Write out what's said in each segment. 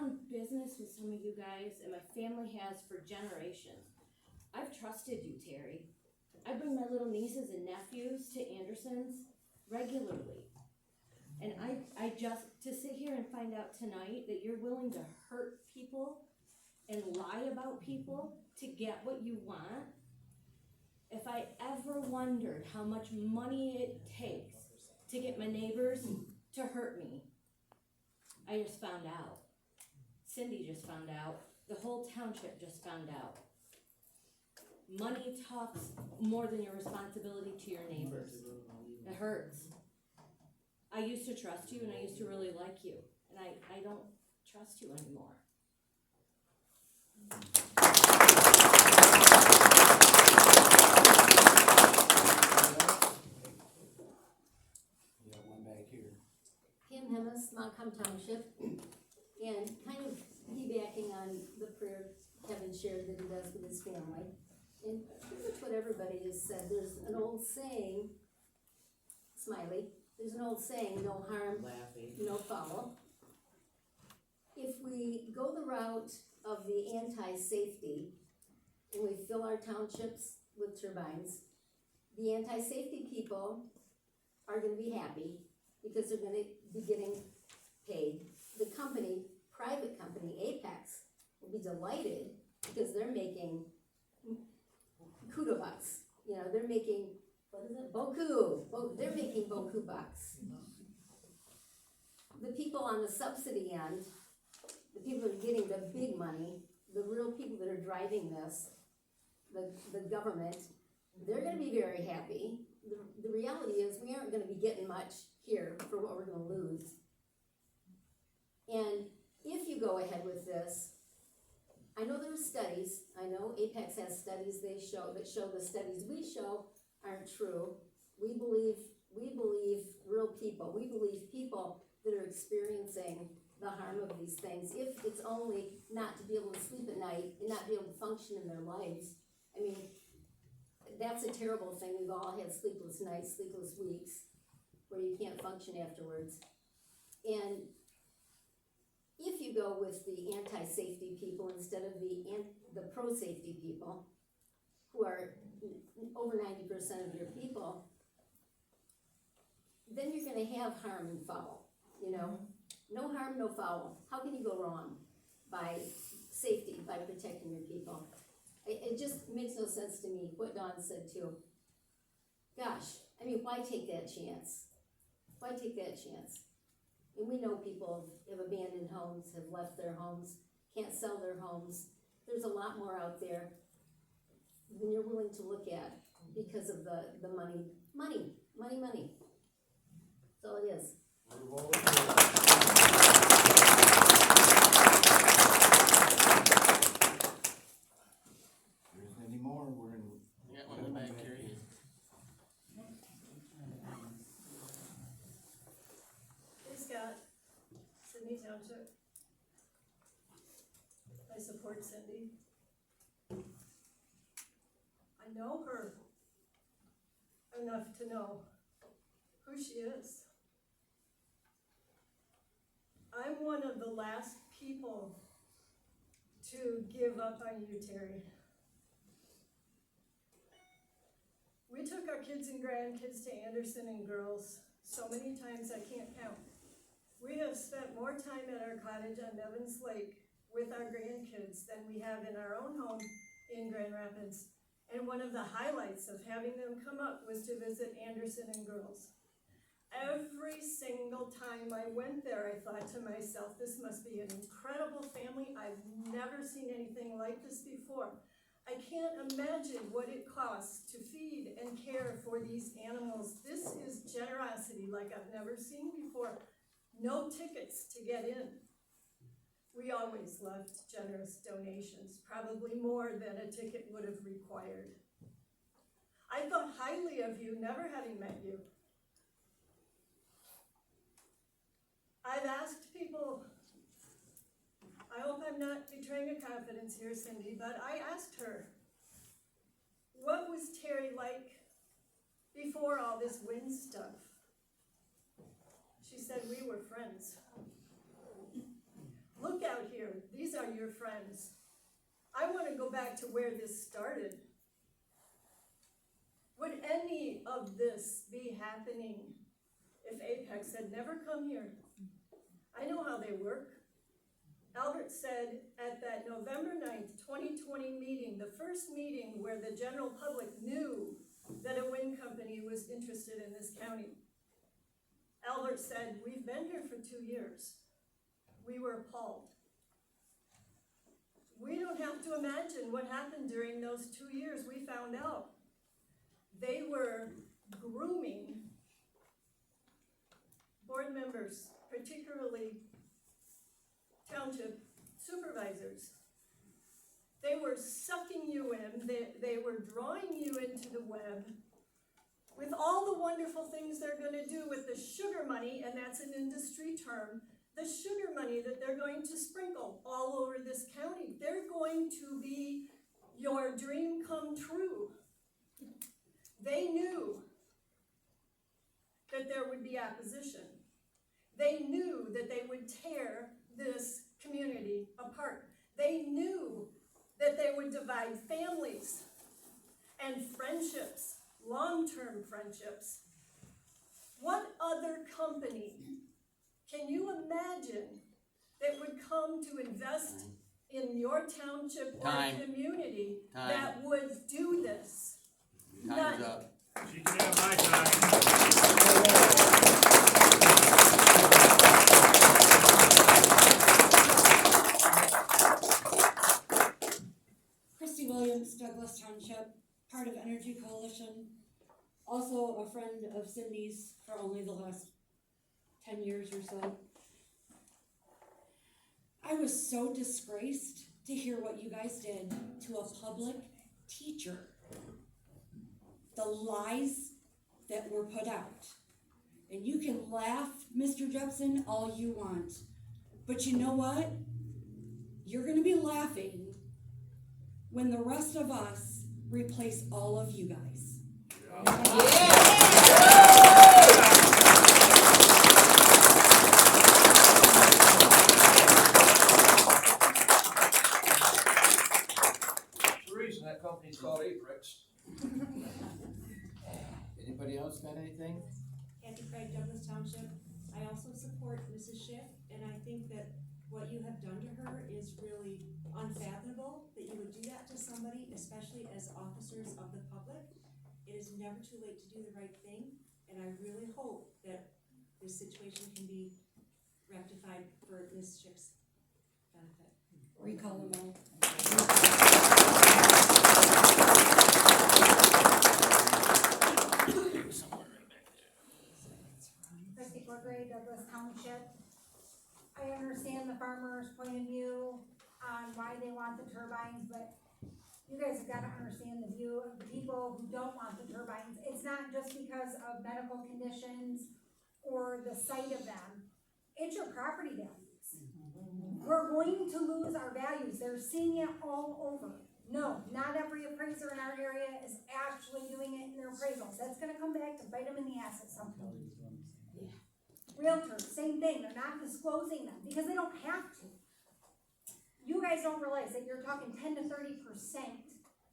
done business with some of you guys, and my family has for generations. I've trusted you, Terry. I bring my little nieces and nephews to Anderson's regularly. And I just, to sit here and find out tonight that you're willing to hurt people and lie about people to get what you want. If I ever wondered how much money it takes to get my neighbors to hurt me, I just found out. Cindy just found out. The whole township just found out. Money talks more than your responsibility to your neighbors. It hurts. I used to trust you and I used to really like you. And I don't trust you anymore. We got one back here. Kim Hemmis, Montcalm Township, and kind of piggybacking on the prayer Kevin shared that he does with his family. And pretty much what everybody has said, there's an old saying, smiley, there's an old saying, no harm, no foul. If we go the route of the anti-safety, and we fill our townships with turbines, the anti-safety people are gonna be happy because they're gonna be getting paid. The company, private company, Apex, will be delighted because they're making kudo bucks. You know, they're making, what is it? Boku. They're making boku bucks. The people on the subsidy end, the people that are getting the big money, the real people that are driving this, the government, they're gonna be very happy. The reality is we aren't gonna be getting much here for what we're gonna lose. And if you go ahead with this, I know there's studies, I know Apex has studies that show the studies we show aren't true. We believe real people, we believe people that are experiencing the harm of these things, if it's only not to be able to sleep at night and not be able to function in their lives. I mean, that's a terrible thing. We've all had sleepless nights, sleepless weeks, where you can't function afterwards. And if you go with the anti-safety people instead of the pro-safety people, who are over 90% of your people, then you're gonna have harm and foul, you know? No harm, no foul. How can you go wrong by safety, by protecting your people? It just makes no sense to me, what Dawn said too. Gosh, I mean, why take that chance? Why take that chance? And we know people have abandoned homes, have left their homes, can't sell their homes. There's a lot more out there than you're willing to look at because of the money. That's all it is. If there's any more, we're in. Yeah, one in the back here. Hey Scott, Cindy Township. I support Cindy. I know her enough to know who she is. I'm one of the last people to give up on you, Terry. We took our kids and grandkids to Anderson and girls so many times I can't count. We have spent more time at our cottage on Nevins Lake with our grandkids than we have in our own home in Grand Rapids. And one of the highlights of having them come up was to visit Anderson and girls. Every single time I went there, I thought to myself, this must be an incredible family. I've never seen anything like this before. I can't imagine what it costs to feed and care for these animals. This is generosity like I've never seen before. No tickets to get in. We always loved generous donations, probably more than a ticket would have required. I thought highly of you, never having met you. I've asked people, I hope I'm not betraying a confidence here, Cindy, but I asked her, what was Terry like before all this wind stuff? She said we were friends. Look out here. your friends. I wanna go back to where this started. Would any of this be happening if Apex had never come here? I know how they work. Albert said at that November 9th, 2020 meeting, the first meeting where the general public knew that a wind company was interested in this county. Albert said, we've been here for 2 years. We were appalled. We don't have to imagine what happened during those 2 years. We found out. They were grooming board members, particularly township supervisors. They were sucking you in, they were drawing you into the web with all the wonderful things they're gonna do with the sugar money, and that's an industry term, the sugar money that they're going to sprinkle all over this county. They're going to be your dream come true. They knew that there would be opposition. They knew that they would tear this community apart. They knew that they would divide families and friendships, long-term friendships. What other company can you imagine that would come to invest in your township or community that would do this? Time's up. She can have my time. Christy Williams, Douglas Township, part of Energy Coalition, also a friend of Cindy's for only the last 10 years or so. I was so disgraced to hear what you guys did to a public teacher. The lies that were put out. And you can laugh, Mr. Jepson, all you want. But you know what? You're gonna be laughing when the rest of us replace all of you guys. The reason that company's called Apex. Anybody else got anything? Kathy Craig, Douglas Township. I also support Mrs. Schiff, and I think that what you have done to her is really unfathomable, that you would do that to somebody, especially as officers of the public. It is never too late to do the right thing, and I really hope that this situation can be rectified for Ms. Schiff's benefit. Recall them all. Christy Corgray, Douglas Township. I understand the farmer's point of view on why they want the turbines, but you guys have got to understand the view of the people who don't want the turbines. It's not just because of medical conditions or the sight of them. It's your property values. We're going to lose our values. They're seeing it all over. No, not every appraiser in our area is actually doing it in their appraisals. That's gonna come back to bite them in the ass at some point. Realtors, same thing, they're not disclosing them because they don't have to. You guys don't realize that you're talking 10 to 30%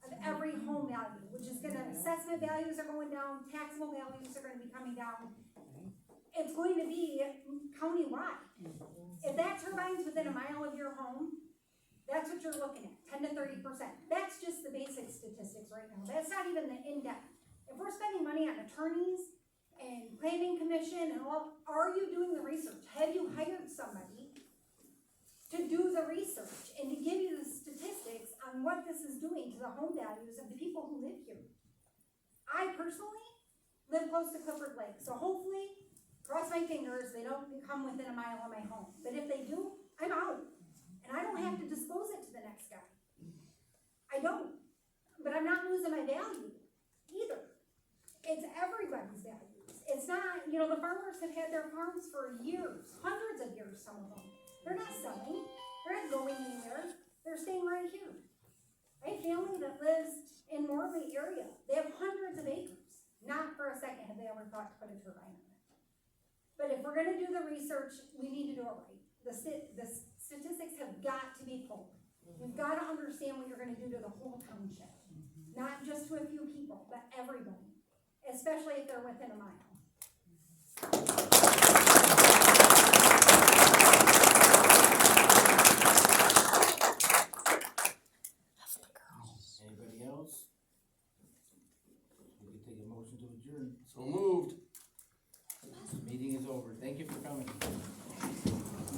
of every home value, which is gonna, assessment values are going down, taxable values are gonna be coming down. It's going to be countywide. If that turbine's within a mile of your home, that's what you're looking at, 10 to 30%. That's just the basic statistics right now. That's not even the in-depth. If we're spending money on attorneys and planning commission and all, are you doing the research? Have you hired somebody to do the research and to give you the statistics on what this is doing to the home values of the people who live here? I personally live close to Clifford Lake, so hopefully, cross my fingers, they don't come within a mile of my home. But if they do, I'm out. And I don't have to dispose it to the next guy. I don't. But I'm not losing my value either. It's everybody's values. It's not, you know, the farmers have had their farms for years, hundreds of years, some of them. They're not selling. They're not going anywhere. They're staying right here. I have family that lives in Morley area. They have hundreds of acres. Not for a second have they ever thought to put a turbine on it. But if we're gonna do the research, we need to do it right. The statistics have got to be pulled. You've gotta understand what you're gonna do to the whole township, not just to a few people, but everybody, especially if they're within a mile. Anybody else? We can take a motion to adjourn. So moved. Meeting is over. Thank you for coming.